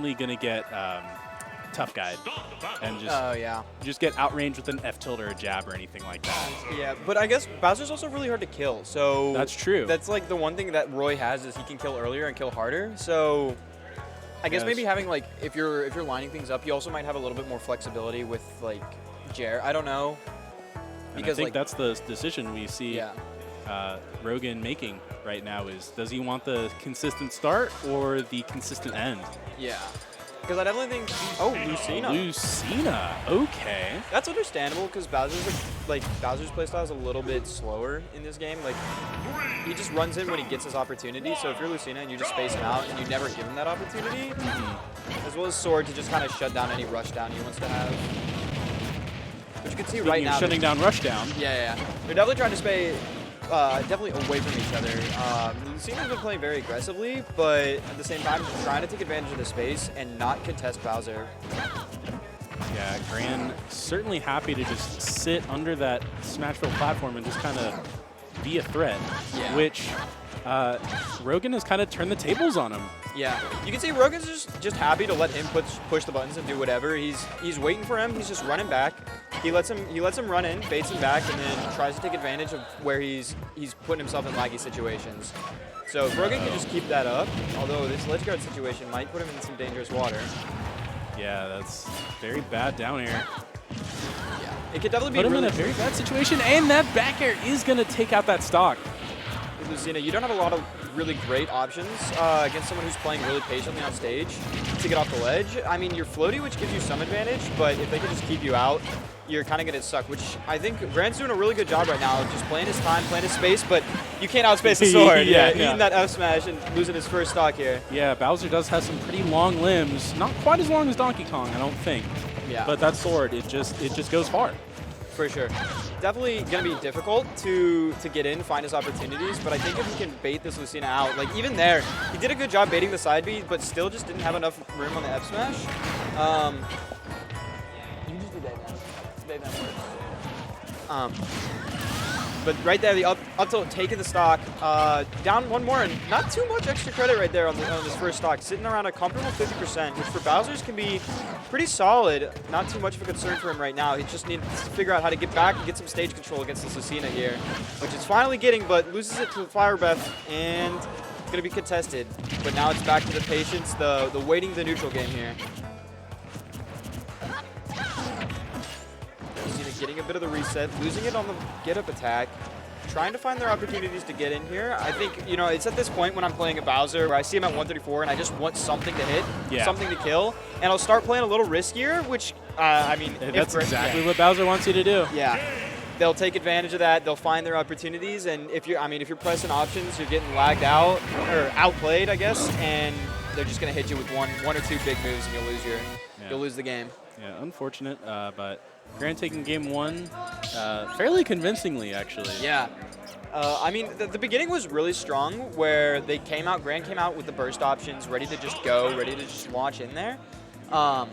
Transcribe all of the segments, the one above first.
certainly going to get tough guide and just get outranged with an F tilt or a jab or anything like that. Yeah, but I guess Bowser's also really hard to kill. So that's true. That's like the one thing that Roy has is he can kill earlier and kill harder. So I guess maybe having like if you're lining things up, you also might have a little bit more flexibility with like Jer. I don't know. Because I think that's the decision we see R0gan making right now is does he want the consistent start or the consistent end? Yeah. Because I definitely think, oh, Lucina. Lucina, okay. That's understandable because Bowser's playstyle is a little bit slower in this game. Like, he just runs in when he gets his opportunity. So if you're Lucina and you just space him out and you never give him that opportunity, as well as Sword to just kind of shut down any rush down he wants to have. But you can see right now. Shutting down rush down. Yeah. They're definitely trying to stay definitely away from each other. Lucina's been playing very aggressively, but at the same time, trying to take advantage of the space and not contest Bowser. Yeah, Gran certainly happy to just sit under that Smashville platform and just kind of be a threat, which R0gan has kind of turned the tables on him. Yeah, you can see R0gan's just happy to let him push the buttons and do whatever. He's waiting for him. He's just running back. He lets him run in, baits him back, and then tries to take advantage of where he's putting himself in laggy situations. So if R0gan can just keep that up, although this ledge guard situation might put him in some dangerous water. Yeah, that's very bad down air. Yeah, it could definitely be put him in a very bad situation, and that back air is going to take out that stock. Lucina, you don't have a lot of really great options against someone who's playing really patiently on stage to get off the ledge. I mean, you're floaty, which gives you some advantage, but if they can just keep you out, you're kind of going to suck, which I think Gran's doing a really good job right now of just playing his time, playing his space, but you can't outspace the Sword. Eating that F smash and losing his first stock here. Yeah, Bowser does have some pretty long limbs. Not quite as long as Donkey Kong, I don't think. Yeah. But that Sword, it just goes far. For sure. Definitely going to be difficult to get in, find his opportunities, but I think if he can bait this Lucina out, like even there, he did a good job baiting the side B, but still just didn't have enough room on the F smash. You just do that now. But right there, the up tilt taking the stock, down one more, and not too much extra credit right there on this first stock, sitting around a comfortable 50%, which for Bowser's can be pretty solid. Not too much of a concern for him right now. He just needs to figure out how to get back and get some stage control against this Lucina here, which is finally getting, but loses it to Fire Breath, and it's going to be contested. But now it's back to the patience, the waiting the neutral game here. Getting a bit of the reset, losing it on the get-up attack, trying to find their opportunities to get in here. I think, you know, it's at this point when I'm playing a Bowser where I see him at 134 and I just want something to hit, something to kill, and I'll start playing a little riskier, which, I mean... That's exactly what Bowser wants you to do. Yeah. They'll take advantage of that, they'll find their opportunities, and if you're pressing options, you're getting lagged out, or outplayed, I guess, and they're just going to hit you with one or two big moves and you'll lose the game. Yeah, unfortunate, but Gran taking game one fairly convincingly, actually. Yeah. I mean, the beginning was really strong where Gran came out with the burst options, ready to just go, ready to just launch in there. But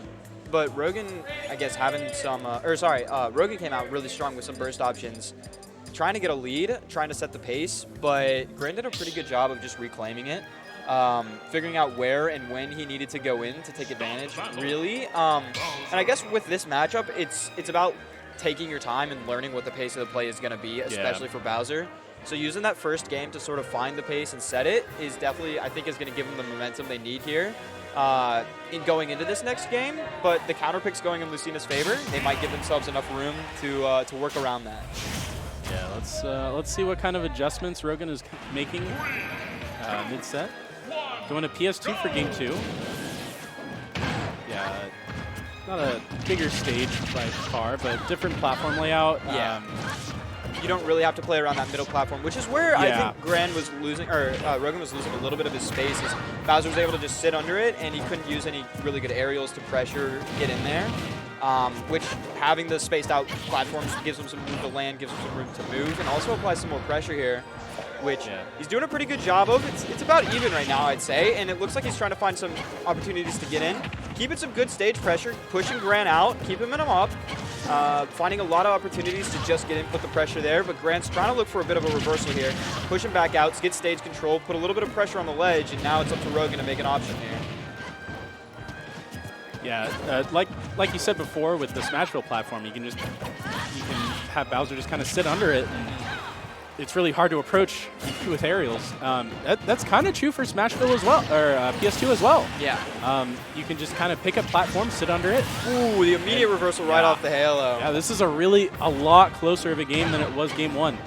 R0gan, I guess, having some, R0gan came out really strong with some burst options, trying to get a lead, trying to set the pace, but Gran did a pretty good job of just reclaiming it. Figuring out where and when he needed to go in to take advantage, really. And I guess with this matchup, it's about taking your time and learning what the pace of the play is going to be, especially for Bowser. So using that first game to sort of find the pace and set it is definitely, I think, is going to give them the momentum they need here in going into this next game. But the counter pick's going in Lucina's favor. They might give themselves enough room to work around that. Yeah, let's see what kind of adjustments R0gan is making mid-set. Going to PS2 for game 2. Yeah, not a bigger stage by far, but different platform layout. Yeah. You don't really have to play around that middle platform, which is where I think Gran was losing, or R0gan was losing a little bit of his space. As Bowser was able to just sit under it, and he couldn't use any really good aerials to pressure, get in there. Which having the spaced out platforms gives him some room to land, gives him some room to move, and also applies some more pressure here, which he's doing a pretty good job of. It's about even right now, I'd say, and it looks like he's trying to find some opportunities to get in. Keeping some good stage pressure, pushing Gran out, keeping him up, finding a lot of opportunities to just get in, put the pressure there, but Gran's trying to look for a bit of a reversal here. Push him back out, get stage control, put a little bit of pressure on the ledge, and now it's up to R0gan to make an option here. Yeah, like you said before with the Smashville platform, you can have Bowser just kind of sit under it, and it's really hard to approach with aerials. That's kind of true for Smashville as well, or PS2 as well. Yeah. You can just kind of pick up platform, sit under it. Ooh, the immediate reversal right off the halo. Yeah, this is a lot closer of a game than it was game one.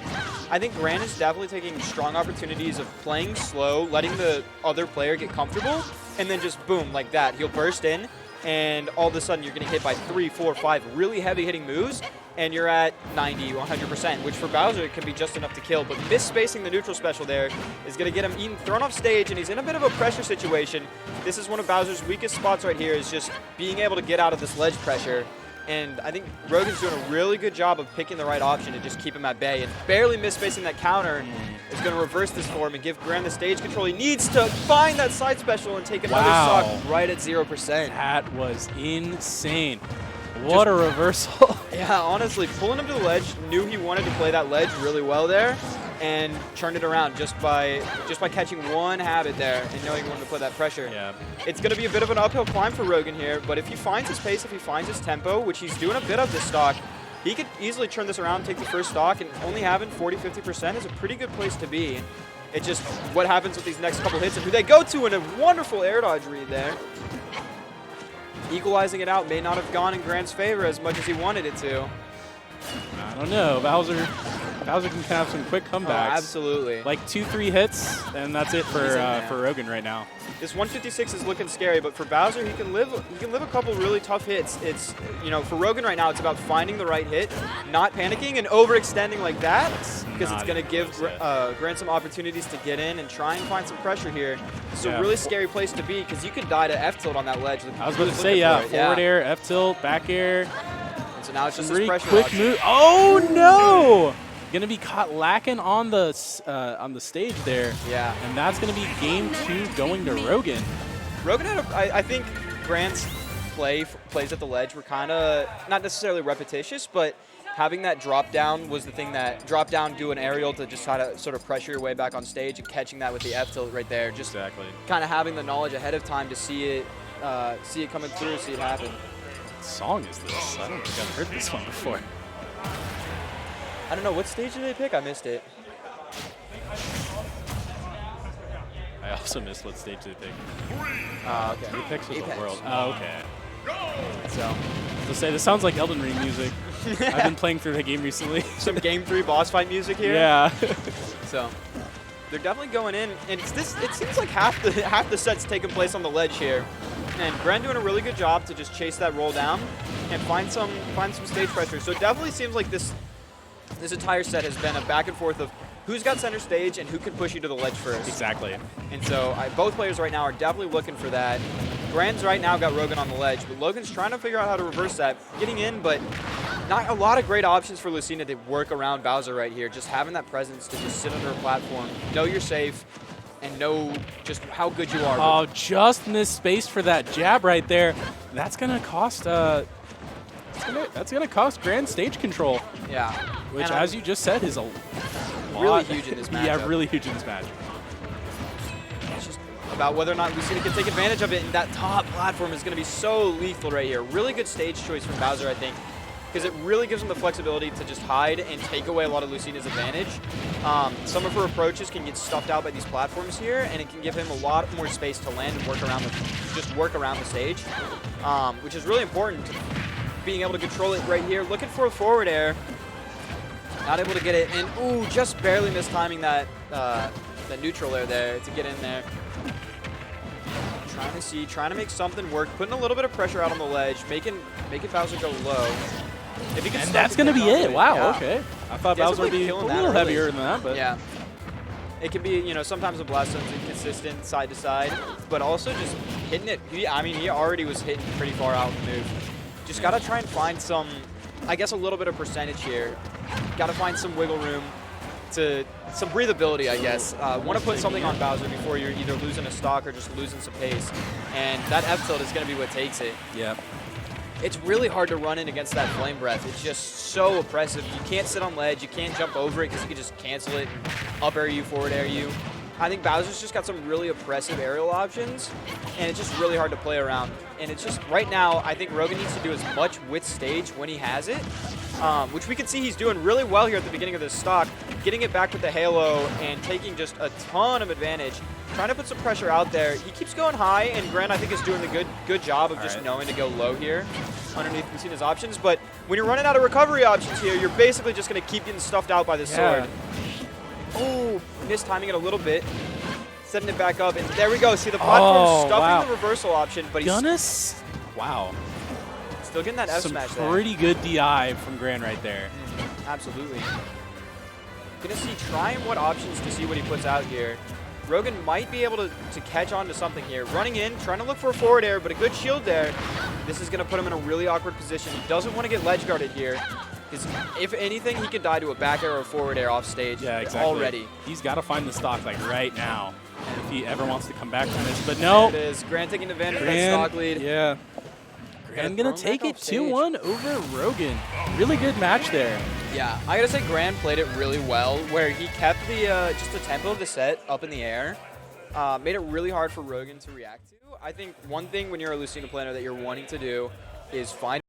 I think Gran is definitely taking strong opportunities of playing slow, letting the other player get comfortable, and then just boom, like that. He'll burst in, and all of a sudden you're getting hit by 3, 4, 5 really heavy hitting moves, and you're at 90, 100%, which for Bowser can be just enough to kill. But misspacing the neutral special there is going to get him thrown off stage, and he's in a bit of a pressure situation. This is one of Bowser's weakest spots right here, is just being able to get out of this ledge pressure. And I think R0gan's doing a really good job of picking the right option to just keep him at bay. And barely misspacing that counter is going to reverse this for him and give Gran the stage control. He needs to find that side special and take another stock right at 0%. That was insane. What a reversal. Yeah, honestly, pulling him to the ledge, knew he wanted to play that ledge really well there, and turned it around just by catching one habit there and knowing he wanted to play that pressure. Yeah. It's going to be a bit of an uphill climb for R0gan here, but if he finds his pace, if he finds his tempo, which he's doing a bit of this stock, he could easily turn this around, take the first stock, and only having 40, 50% is a pretty good place to be. It's just what happens with these next couple hits and who they go to, and a wonderful air dodge read there. Equalizing it out may not have gone in Gran's favor as much as he wanted it to. I don't know. Bowser can have some quick comebacks. Oh, absolutely. Like 2-3 hits, and that's it for R0gan right now. This 156 is looking scary, but for Bowser, he can live a couple really tough hits. It's, you know, for R0gan right now, it's about finding the right hit, not panicking and overextending like that, because it's going to give Gran some opportunities to get in and try and find some pressure here. It's a really scary place to be, because you could die to F tilt on that ledge. I was going to say, forward air, F tilt, back air. And so now it's just this pressure quick move. Oh no! Going to be caught lacking on the stage there. Yeah. And that's going to be game 2 going to R0gan. R0gan had I think Gran's plays at the ledge were kind of not necessarily repetitious, but having that drop down was the thing that drop down, do an aerial to just try to sort of pressure your way back on stage, and catching that with the F tilt right there. Just kind of having the knowledge ahead of time to see it coming through, see it happen. What song is this? I don't think I've heard this one before. I don't know, what stage did they pick? I missed it. I also missed what stage they picked. Okay. Apex was Apex. the world. Oh, okay. So, To say, this sounds like Elden Ring music. I've been playing through the game recently. some game 3 boss fight music here. Yeah. So, they're definitely going in, and it seems like half the set's taking place on the ledge here. And Gran doing a really good job to just chase that roll down and find some stage pressure. So it definitely seems like this entire set has been a back and forth of who's got center stage and who can push you to the ledge first. Exactly. And so both players right now are definitely looking for that. Gran's right now got R0gan on the ledge, but Logan's trying to figure out how to reverse that. Getting in, but not a lot of great options for Lucina to work around Bowser right here. Just having that presence to just sit under a platform, know you're safe, and know just how good you are. Oh, just missed space for that jab right there. That's gonna cost that's gonna cost Gran stage control. Yeah. Which, as you just said, is a really huge in this matchup. Yeah, really huge in this match. It's just about whether or not Lucina can take advantage of it, and that top platform is going to be so lethal right here. Really good stage choice from Bowser, I think, because it really gives him the flexibility to just hide and take away a lot of Lucina's advantage. Some of her approaches can get stuffed out by these platforms here, and it can give him a lot more space to land and work around the stage, which is really important. Being able to control it right here, looking for a forward air, not able to get it, and ooh, just barely mistiming that neutral air there to get in there. Trying to make something work, putting a little bit of pressure out on the ledge, making Bowser go low. If he can, and that's gonna be it. Wow. Yeah. Okay. I thought Bowser would be a little heavier than that, but yeah. It can be, you know, sometimes the blast zone's inconsistent side to side, but also just hitting it. I mean, he already was hitting pretty far out in the move. Just got to try and find some, I guess, a little bit of percentage here. Got to find some wiggle room, some breathability, I guess. Want to put something on Bowser before you're either losing a stock or just losing some pace. And that F tilt is going to be what takes it. Yeah. It's really hard to run in against that flame breath. It's just so oppressive. You can't sit on ledge. You can't jump over it because you can just cancel it and up air you, forward air you. I think Bowser's just got some really oppressive aerial options, and it's just really hard to play around. And it's just, right now, I think R0gan needs to do as much with stage when he has it, which we can see he's doing really well here at the beginning of this stock, getting it back with the halo and taking just a ton of advantage, trying to put some pressure out there. He keeps going high, and Gran, I think, is doing the good job of just knowing to go low here underneath Lucina's options. But when you're running out of recovery options here, you're basically just going to keep getting stuffed out by the sword. Oh, mistiming it a little bit. Setting it back up, and there we go. See, the platform stuffing the reversal option, but he's still getting that F smash there. Some pretty good DI from Gran right there. Absolutely. Gonna see, trying what options to see what he puts out here. R0gan might be able to catch on to something here. Running in, trying to look for a forward air, but a good shield there. This is gonna put him in a really awkward position. He doesn't want to get ledge guarded here, because if anything, he could die to a back air or a forward air off stage already. He's got to find the stock like right now if he ever wants to come back from this. But no. There it is. Gran taking advantage of that stock lead. Yeah. Gran gonna take it 2-1 over R0gan. Really good match there. Yeah, I gotta say Gran played it really well, where he kept the just the tempo of the set up in the air. Made it really hard for R0gan to react to. I think one thing when you're a Lucina player that you're wanting to do is find